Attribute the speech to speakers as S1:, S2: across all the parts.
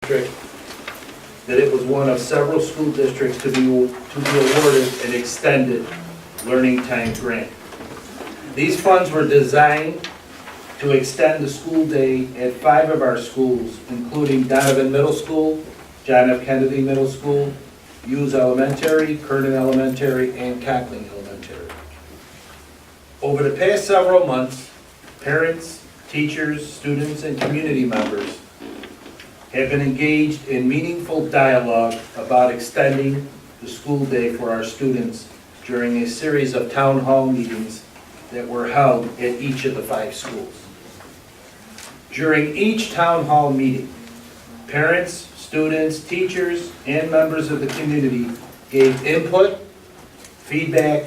S1: district that it was one of several school districts to be awarded an extended learning time grant. These funds were designed to extend the school day at 5 of our schools, including Donovan Middle School, John F. Kennedy Middle School, Hughes Elementary, Kernan Elementary, and Conkling Elementary. Over the past several months, parents, teachers, students, and community members have been engaged in meaningful dialogue about extending the school day for our students during a series of town hall meetings that were held at each of the 5 schools. During each town hall meeting, parents, students, teachers, and members of the community gave input, feedback,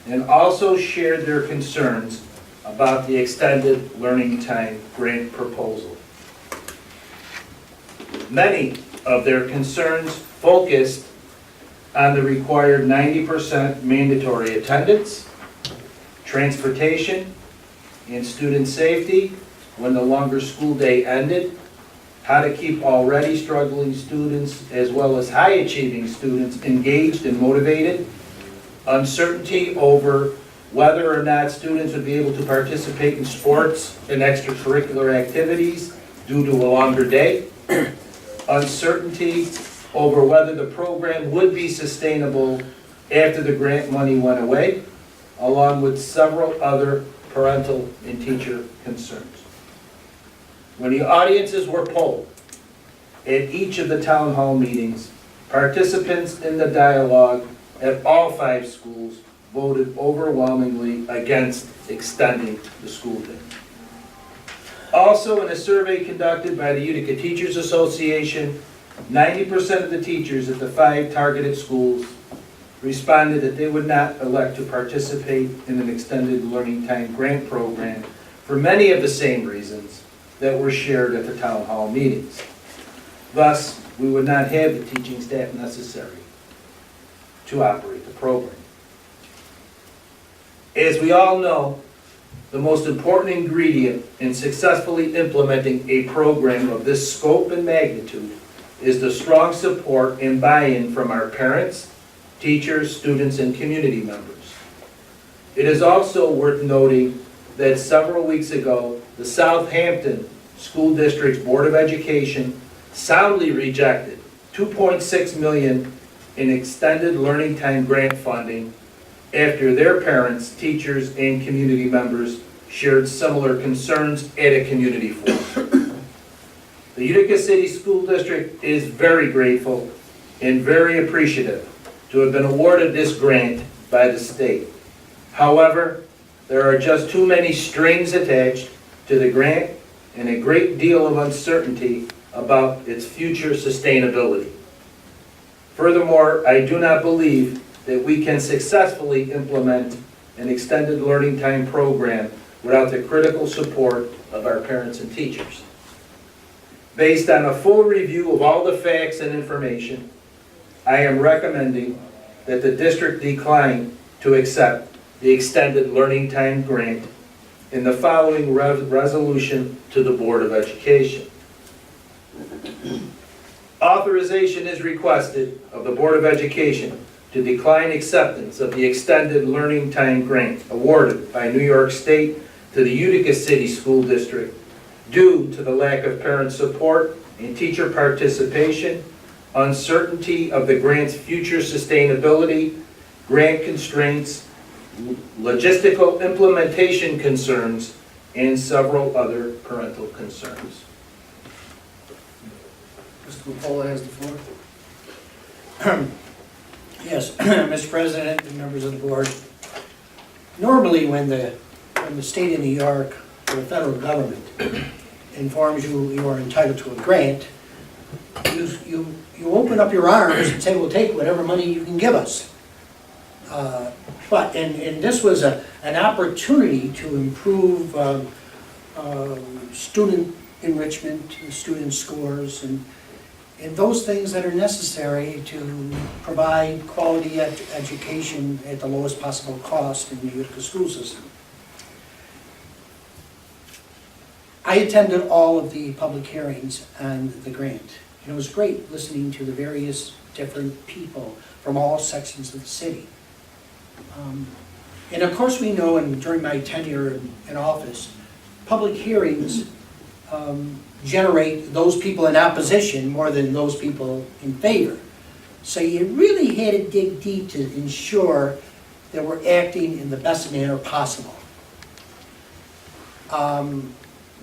S1: and also shared their concerns about the extended learning time grant proposal. Many of their concerns focused on the required 90% mandatory attendance, transportation, and student safety when the longer school day ended, how to keep already struggling students as well as high-achieving students engaged and motivated, uncertainty over whether or not students would be able to participate in sports and extracurricular activities due to a longer day, uncertainty over whether the program would be sustainable after the grant money went away, along with several other parental and teacher concerns. When the audiences were polled at each of the town hall meetings, participants in the dialogue at all 5 schools voted overwhelmingly against extending the school day. Also, in a survey conducted by the Utica Teachers Association, 90% of the teachers at the 5 targeted schools responded that they would not elect to participate in an extended learning time grant program for many of the same reasons that were shared at the town hall meetings. Thus, we would not have the teaching staff necessary to operate the program. As we all know, the most important ingredient in successfully implementing a program of this scope and magnitude is the strong support and buy-in from our parents, teachers, students, and community members. It is also worth noting that several weeks ago, the Southampton School District's Board of Education soundly rejected $2.6 million in extended learning time grant funding after their parents, teachers, and community members shared similar concerns at a community forum. The Utica City School District is very grateful and very appreciative to have been awarded this grant by the state. However, there are just too many strings attached to the grant and a great deal of uncertainty about its future sustainability. Furthermore, I do not believe that we can successfully implement an extended learning time program without the critical support of our parents and teachers. Based on a full review of all the facts and information, I am recommending that the district decline to accept the extended learning time grant in the following resolution to the Board of Education. Authorization is requested of the Board of Education to decline acceptance of the extended learning time grant awarded by New York State to the Utica City School District due to the lack of parent support and teacher participation, uncertainty of the grant's future sustainability, grant constraints, logistical implementation concerns, and several other parental concerns.
S2: Mr. Capola has the floor. Yes, Mr. President and members of the board. Normally when the state of New York or the federal government informs you you are entitled to a grant, you open up your arms and say, we'll take whatever money you can give us. But this was an opportunity to improve student enrichment, student scores, and those things that are necessary to provide quality education at the lowest possible cost in the Utica school system. I attended all of the public hearings on the grant, And it was great listening to the various different people from all sections of the city. And of course we know, and during my tenure in office, public hearings generate those people in opposition more than those people in favor. So you really had to dig deep to ensure that we're acting in the best manner possible.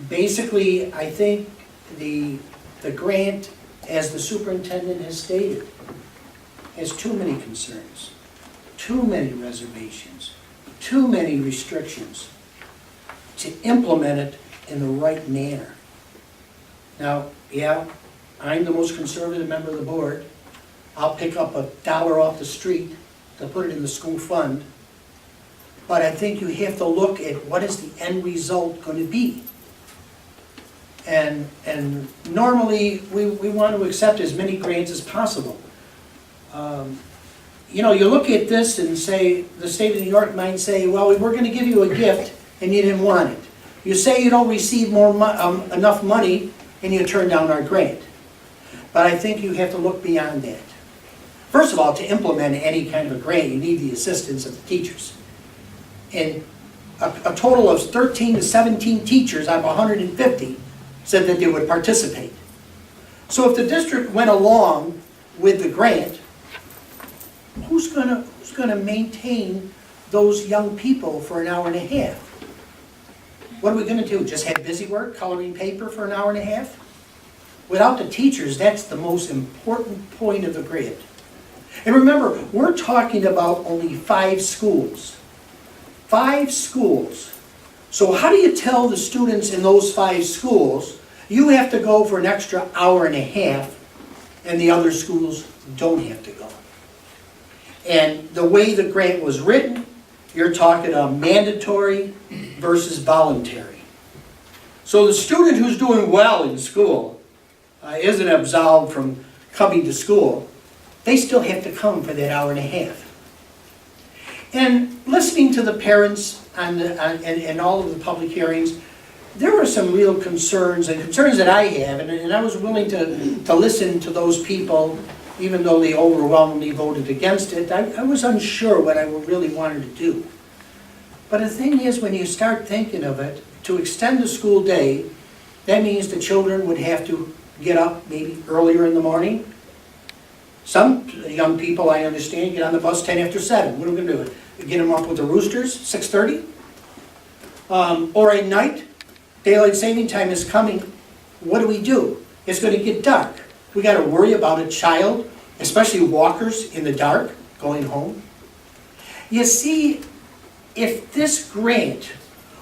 S2: Basically, I think the grant, as the superintendent has stated, has too many concerns, too many reservations, too many restrictions to implement it in the right manner. Now, yeah, I'm the most conservative member of the board. I'll pick up $1 off the street to put it in the school fund. But I think you have to look at what is the end result going to be. And normally, we want to accept as many grants as possible. You know, you look at this and say, the state of New York might say, well, we're going to give you a gift and you didn't want it. You say you don't receive enough money and you turn down our grant. But I think you have to look beyond that. First of all, to implement any kind of a grant, you need the assistance of the teachers. And a total of 13 to 17 teachers out of 150 said that they would participate. So if the district went along with the grant, who's gonna maintain those young people for an hour and a half? What are we gonna do? Just have busy work, coloring paper for an hour and a half? Without the teachers, that's the most important point of the grant. And remember, we're talking about only 5 schools. 5 schools. So how do you tell the students in those 5 schools, you have to go for an extra hour and a half, and the other schools don't have to go? And the way the grant was written, you're talking mandatory versus voluntary. So the student who's doing well in school isn't absolved from coming to school. They still have to come for that hour and a half. And listening to the parents and all of the public hearings, there were some real concerns, and concerns that I have, and I was willing to listen to those people, even though they overwhelmingly voted against it. I was unsure what I really wanted to do. But the thing is, when you start thinking of it, to extend the school day, that means the children would have to get up maybe earlier in the morning. Some young people, I understand, get on the bus 10 after 7. What are we going to do? Get them up with the roosters, 6:30? Or at night, daylight saving time is coming. What do? It's going to get dark. We got to worry about a child, especially walkers in the dark, going home. You see, if this grant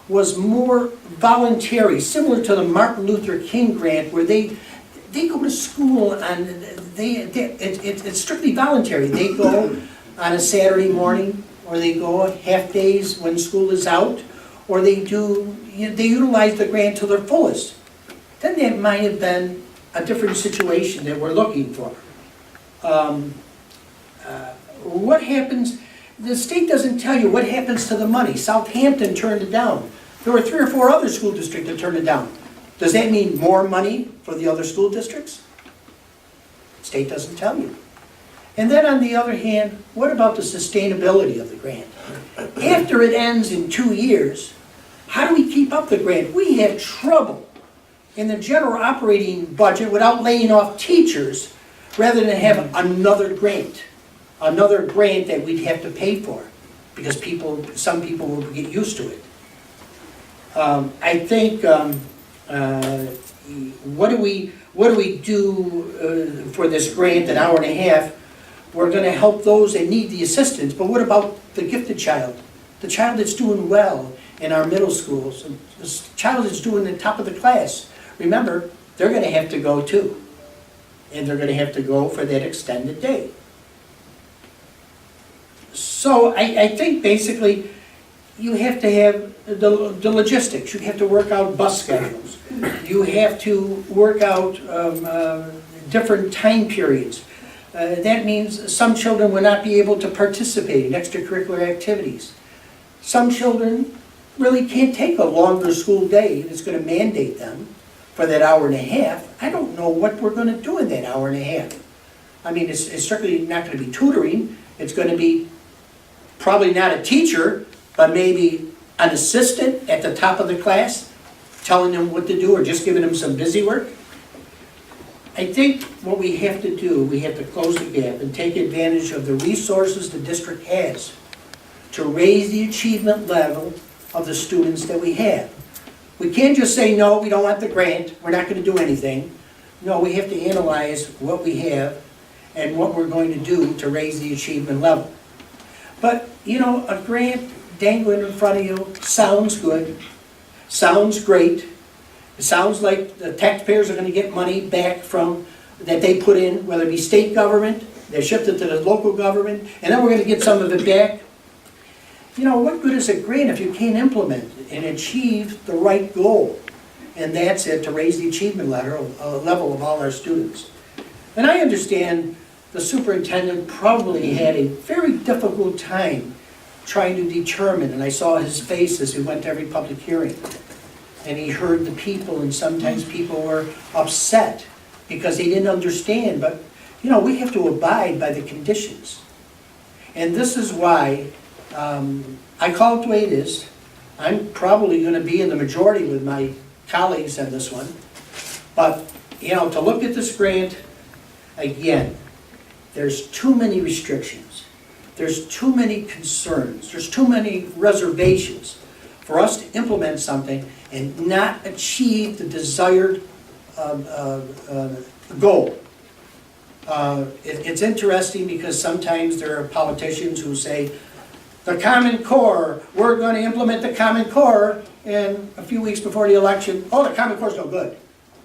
S2: was more voluntary, similar to the Martin Luther King grant, where they go to school and it's strictly voluntary. They go on a Saturday morning, or they go half days when school is out, or they utilize the grant to their fullest. Then that might have been a different situation that we're looking for. What happens? The state doesn't tell you what happens to the money. Southampton turned it down. There were 3 or 4 other school districts that turned it down. Does that mean more money for the other school districts? The state doesn't tell you. And then on the other hand, what about the sustainability of the grant? After it ends in 2 years, how do we keep up the grant? We have trouble in the general operating budget without laying off teachers, rather than have another grant that we'd have to pay for, because some people will get used to it. I think, what do we do for this grant, an hour and a half? We're going to help those that need the assistance, but what about the gifted child? The child that's doing well in our middle schools, and the child that's doing the top of the class. Remember, they're going to have to go too, and they're going to have to go for that extended day. So I think basically you have to have the logistics. You have to work out bus schedules. You have to work out different time periods. That means some children will not be able to participate in extracurricular activities. Some children really can't take a longer school day, and it's going to mandate them. for that hour and a half, I don't know what we're gonna do in that hour and a half. I mean, it's certainly not gonna be tutoring, it's gonna be probably not a teacher, but maybe an assistant at the top of the class, telling them what to do or just giving them some busy work. I think what we have to do, we have to close the gap and take advantage of the resources the district has to raise the achievement level of the students that we have. We can't just say, no, we don't want the grant, we're not gonna do anything. No, we have to analyze what we have and what we're going to do to raise the achievement level. But, you know, a grant dangling in front of you sounds good, sounds great. It sounds like the taxpayers are gonna get money back from, that they put in, whether it be state government, they shift it to the local government, and then we're gonna get some of it back. You know, what good is a grant if you can't implement it and achieve the right goal? And that's it, to raise the achievement level of all our students. And I understand the superintendent probably had a very difficult time trying to determine, and I saw his face as he went to every public hearing. And he heard the people, and sometimes people were upset because they didn't understand. But, you know, we have to abide by the conditions. And this is why I call it the way it is. I'm probably going to be in the majority with my colleagues on this one. But, you know, to look at this grant, again, there's too many restrictions. There's too many concerns. There's too many reservations for us to implement something and not achieve the desired goal. It's interesting because sometimes there are politicians who say, the Common Core, we're going to implement the Common Core, and a few weeks before the election, oh, the Common Core's no good.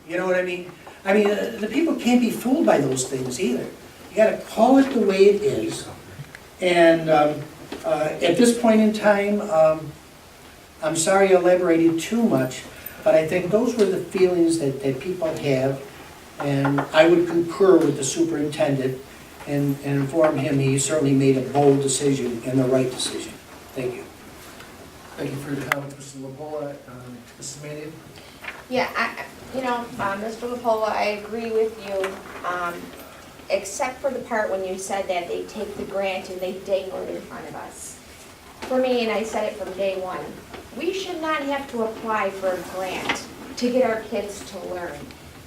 S2: You know what I mean? I mean, the people can't be fooled by those things either. You got to call it the way it is. And at this point in time, I'm sorry I elaborated too much, but I think those were the feelings that people have, and I would concur with the superintendent and inform him he certainly made a bold decision and the right decision. Thank you.
S1: Thank you for your comment, Mr. Lapola. Mrs. Mannion?
S3: Yeah, Mr. Lapola, I agree with you, except for the part when you said that they take the grant and they dangle it in front of us. For me, and I said it from day one, we should not have to apply for a grant to get our kids to learn.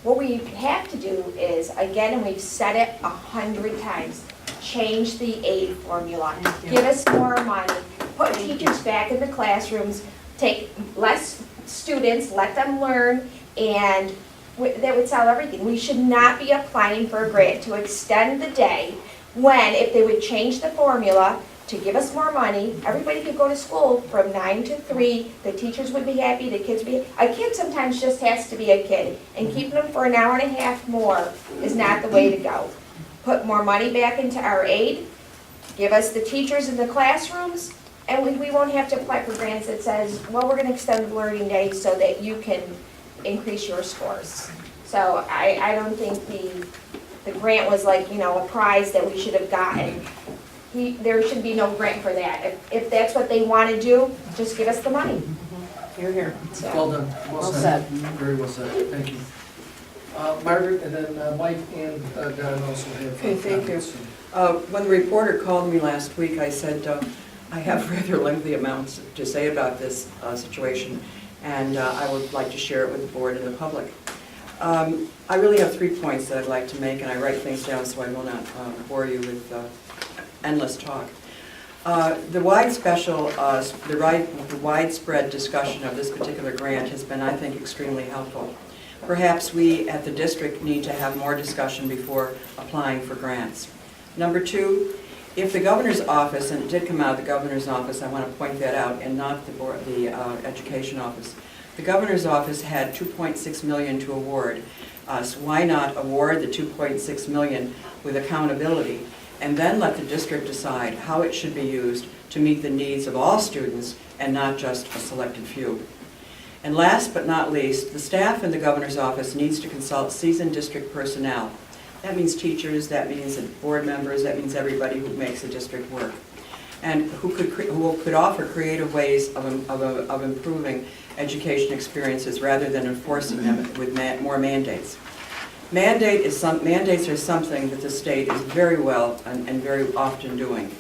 S3: What we have to do is, again, and we've said it 100 times, change the aid formula. Give us more money, put teachers back in the classrooms, take less students, let them learn, and that would solve everything. We should not be applying for a grant to extend the day when, if they would change the formula to give us more money, everybody could go to school from 9 to 3, the teachers would be happy, the kids would be, a kid sometimes just has to be a kid, and keeping them for an hour and a half more is not the way to go. Put more money back into our aid, give us the teachers in the classrooms, and we won't have to apply for grants that says, well, we're gonna extend the learning day so that you can increase your scores. So I don't think the grant was like, you know, a prize that we should have gotten. There should be no grant for that. If that's what they want to do, just give us the money.
S4: Here, here.
S3: So.
S1: Well done. Well said. Very well said. Thank you. Margaret, and then Mike and Don also have
S4: Okay, thank you.
S1: comments.
S4: When the reporter called me last week, I said, I have rather lengthy amounts to say about this situation, and I would like to share it with the board and the public. I really have 3 points that I'd like to make, and I write things down so I will not bore you with endless talk. The widespread discussion of this particular grant has been, I think, extremely helpful. Perhaps we at the district need to have more discussion before applying for grants. Number 2, if the governor's office, and it did come out of the governor's office, I want to point that out, and not the education office. The governor's office had $2.6 million to award. So why not award the $2.6 million with accountability, and then let the district decide how it should be used to meet the needs of all students and not just a selected few. And last but not least, the staff in the governor's office needs to consult seasoned district personnel. That means teachers, that means board members, that means everybody who makes the district work. and who could offer creative ways of improving education experiences rather than enforcing them with more mandates. Mandates are something that the state is very well and very often doing.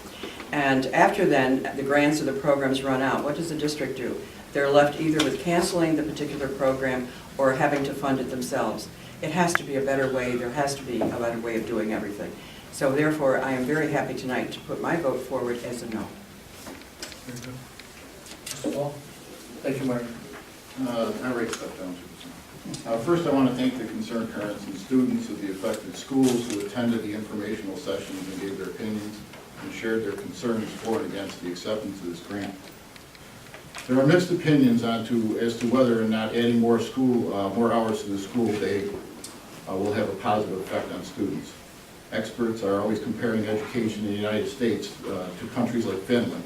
S4: And after then, the grants or the programs run out, what does the district do? They're left either with canceling the particular program or having to fund it themselves. It has to be a better way, there has to be a better way of doing everything. So therefore, I am very happy tonight to put my vote forward as a no.
S1: Mr. Paul? Thank you, Margaret.
S5: I write stuff down too. First, I want to thank the concerned parents and students of the affected schools who attended the informational sessions and gave their opinions and shared their concerns for and against the acceptance of this grant. There are mixed opinions as to whether or not adding more hours to the school day will have a positive effect on students. Experts are always comparing education in the United States to countries like Finland,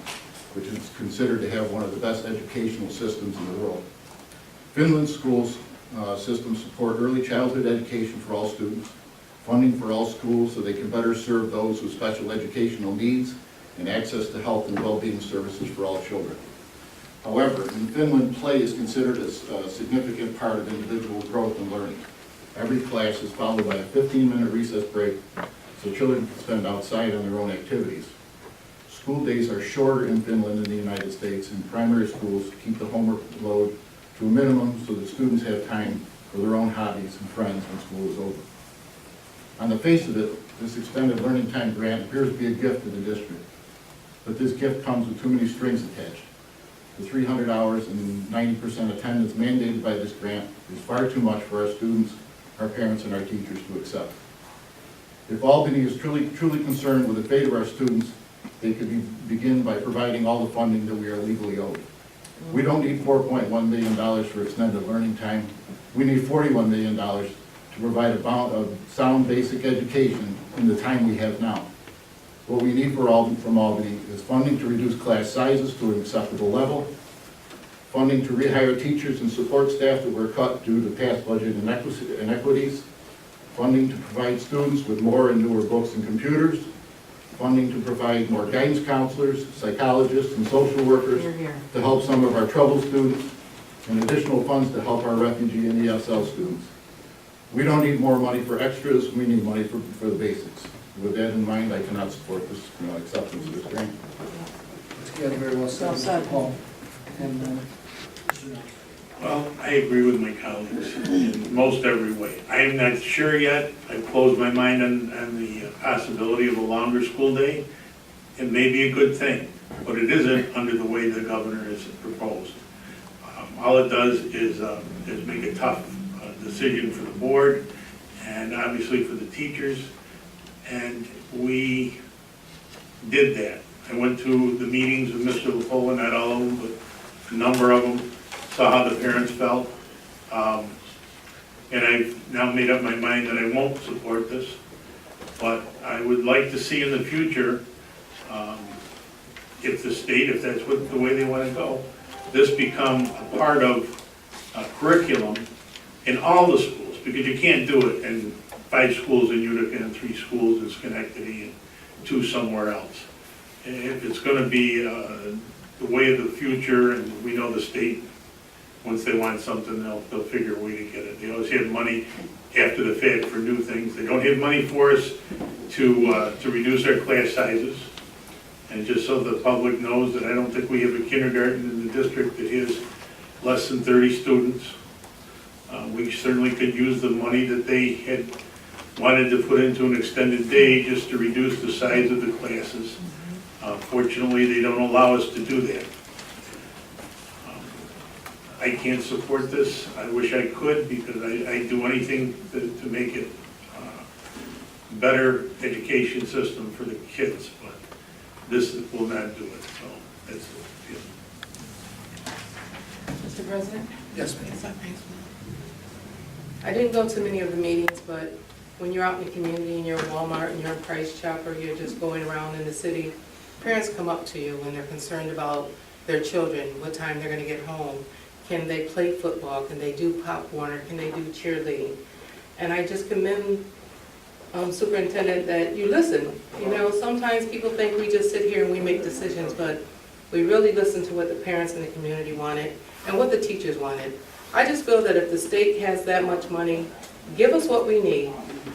S5: which is considered to have one of the best educational systems in the world. Finland's schools systems support early childhood education for all students, funding for all schools so they can better serve those with special educational needs, and access to health and well-being services for all children. However, in Finland, play is considered a significant part of individual growth and learning. Every class is followed by a 15-minute recess break so children can spend outside on their own activities. School days are shorter in Finland than the United States, and primary schools keep the homework load to a minimum so that students have time for their own hobbies and friends when school is over. On the face of it, this extended learning time grant appears to be a gift to the district, but this gift comes with too many strings attached. The 300 hours and 90% attendance mandated by this grant is far too much for our students, our parents, and our teachers to accept. If Albany is truly concerned with the fate of our students, they could begin by providing all the funding that we are legally owed. We don't need $4.1 million for extended learning time. We need $41 million to provide a sound basic education in the time we have now. What we need from Albany is funding to reduce class sizes to an acceptable level, funding to rehire teachers and support staff that were cut due to past budget inequities, funding to provide students with more and newer books and computers, funding to provide more guidance counselors, psychologists, and social workers to help some of our troubled students, and additional funds to help our refugee and ESL students. We don't need more money for extras, we need money for the basics. With that in mind, I cannot support this acceptance of this grant.
S1: Together very well said, Mr. Paul. And Mr. Knight.
S6: Well, I agree with my colleagues in most every way. I am not sure yet. I've closed my mind on the possibility of a longer school day. It may be a good thing, but it isn't under the way the governor has proposed. All it does is make a tough decision for the board and obviously for the teachers. And we did that. I went to the meetings with Mr. Lapola, not all of them, but a number of them, saw how the parents felt. And I've now made up my mind that I won't support this. But I would like to see in the future, if the state, if that's the way they want to go, this become a part of curriculum in all the schools, because you can't do it in 5 schools in Utica and 3 schools in Schenectady and 2 somewhere else. If it's going to be the way of the future, and we know the state, once they want something, they'll figure a way to get it. They always have money after the fact for new things. They don't have money for us to reduce our class sizes. And just so the public knows that I don't think we have a kindergarten in the district that has less than 30 students. We certainly could use the money that they had wanted to put into an extended day just to reduce the size of the classes. Fortunately, they don't allow us to do that. I can't support this. I wish I could, because I do anything to make it a better education system for the kids, but this will not do it, so that's it.
S7: Mr. President?
S1: Yes, ma'am.
S7: I didn't go to many of the meetings, but when you're out in the community and you're in Walmart and you're in Price Chopper, you're just going around in the city, parents come up to you when they're concerned about their children, what time they're going to get home. Can they play football? Can they do popcorn? Or can they do cheerleading? And I just commend Superintendent, that you listen. You know, sometimes people think we just sit here and we make decisions, but we really listen to what the parents in the community wanted and what the teachers wanted. I just feel that if the state has that much money, give us what we need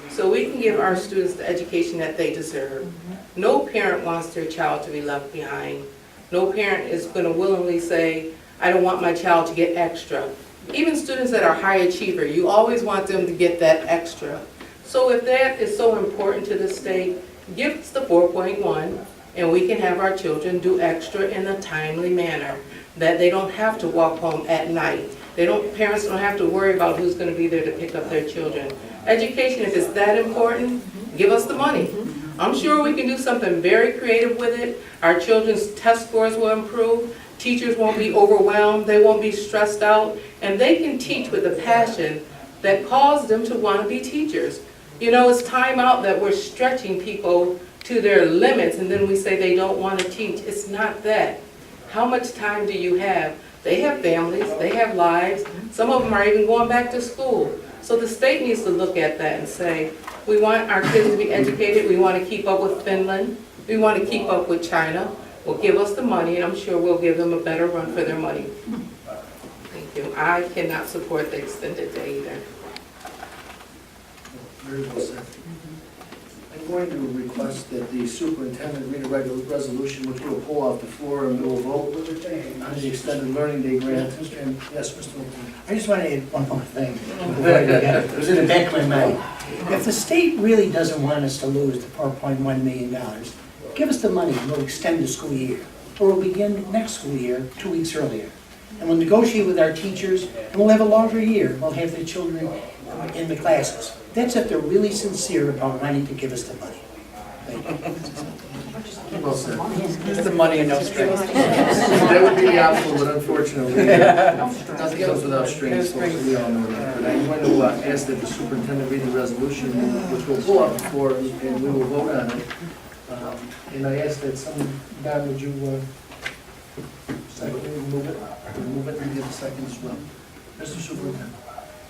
S7: so we can give our students the education that they deserve. No parent wants their child to be left behind. No parent is going to willingly say, I don't want my child to get extra. Even students that are high achiever, you always want them to get that extra. So if that is so important to the state, give us the 4.1 and we can have our children do extra in a timely manner, that they don't have to walk home at night. Parents don't have to worry about who's going to be there to pick up their children. Education, if it's that important, give us the money. I'm sure we can do something very creative with it. Our children's test scores will improve. Teachers won't be overwhelmed. They won't be stressed out. And they can teach with a passion that caused them to want to be teachers. You know, it's time out that we're stretching people to their limits and then we say they don't want to teach. It's not that. How much time do you have? They have families, they have lives. Some of them are even going back to school. So the state needs to look at that and say, we want our kids to be educated, we want to keep up with Finland, we want to keep up with China. Well, give us the money and I'm sure we'll give them a better run for their money. Thank you. I cannot support the extended day either.
S2: Very well said. I'm going to request that the superintendent read a resolution which we'll pull off the floor and we'll vote on the extended learning day grant. And yes, Mr. McLean.
S8: I just want to add one more thing. It was in the back of my mind. If the state really doesn't want us to lose the $4.1 million, give us the money and we'll extend the school year. Or we'll begin next school year 2 weeks earlier. And we'll negotiate with our teachers and we'll have a longer year. We'll have the children in the classes. That's if they're really sincere about wanting to give us the money. Thank you.
S2: Well said.
S4: It's the money and no strings.
S1: That would be the option, but unfortunately, nothing comes without strings, folks, we all know that. But I'm going to ask that the superintendent read the resolution, which we'll pull up before, and we will vote on it. And I ask that someone, Don, would you move it and give a second as well? Mr. Superintendent.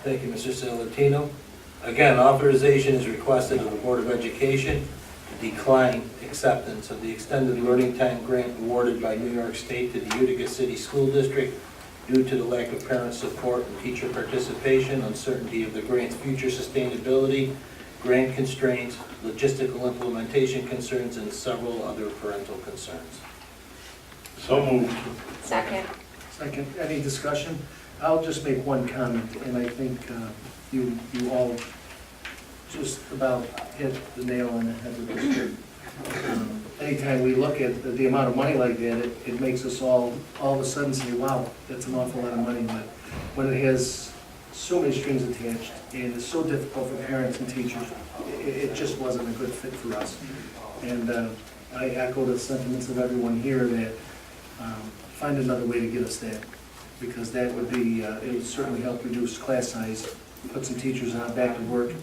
S9: Thank you, Mr. Salatino. Again, authorization is requested of the Board of Education to decline acceptance of the extended learning time grant awarded by New York State to the Utica City School District due to the lack of parent support and teacher participation, uncertainty of the grant's future sustainability, grant constraints, logistical implementation concerns, and several other parental concerns.
S6: So moved.
S3: Second.
S1: Second, any discussion? I'll just make one comment, and I think you all just about hit the nail on the head with this. Anytime we look at the amount of money like that, it makes us all of a sudden say, wow, that's an awful lot of money. But when it has so many strings attached, and it's so difficult for parents and teachers, it just wasn't a good fit for us. And I echo the sentiments of everyone here that find another way to get us that, because that would be, it would certainly help reduce class size, put some teachers out back to work,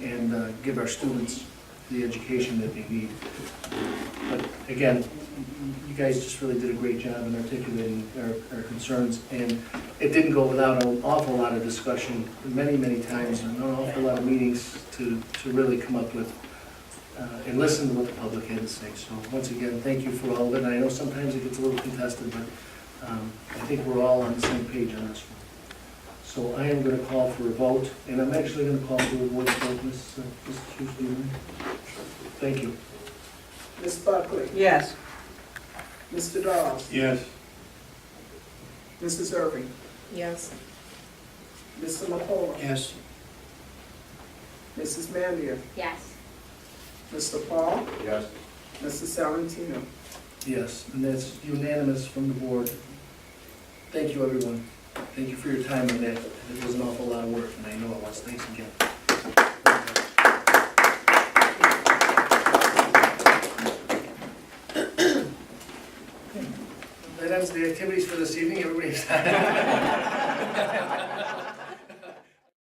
S1: and give our students the education that they need. But again, you guys just really did a great job in articulating our concerns, and it didn't go without an awful lot of discussion, many, many times, and an awful lot of meetings to really come up with and listen to what the public had to say. So once again, thank you for all of it. And I know sometimes it gets a little contested, but I think we're all on the same page on this one. So I am going to call for a vote, and I'm actually going to call for a voice vote, Ms. Kristine. Thank you.
S10: Ms. Buckley,
S4: Yes.
S10: Mr. Dawes,
S6: Yes.
S10: Mrs. Irving,
S7: Yes.
S10: Mr. McCullough,
S2: Yes.
S10: Mrs. Mandia,
S3: Yes.
S10: Mr. Paul,
S5: Yes.
S10: Mr. Salatino.
S1: Yes, and that's unanimous from the board. Thank you, everyone. Thank you for your time on that. It was an awful lot of work, and I know it was. Thanks again. That ends the activities for this evening. Everybody's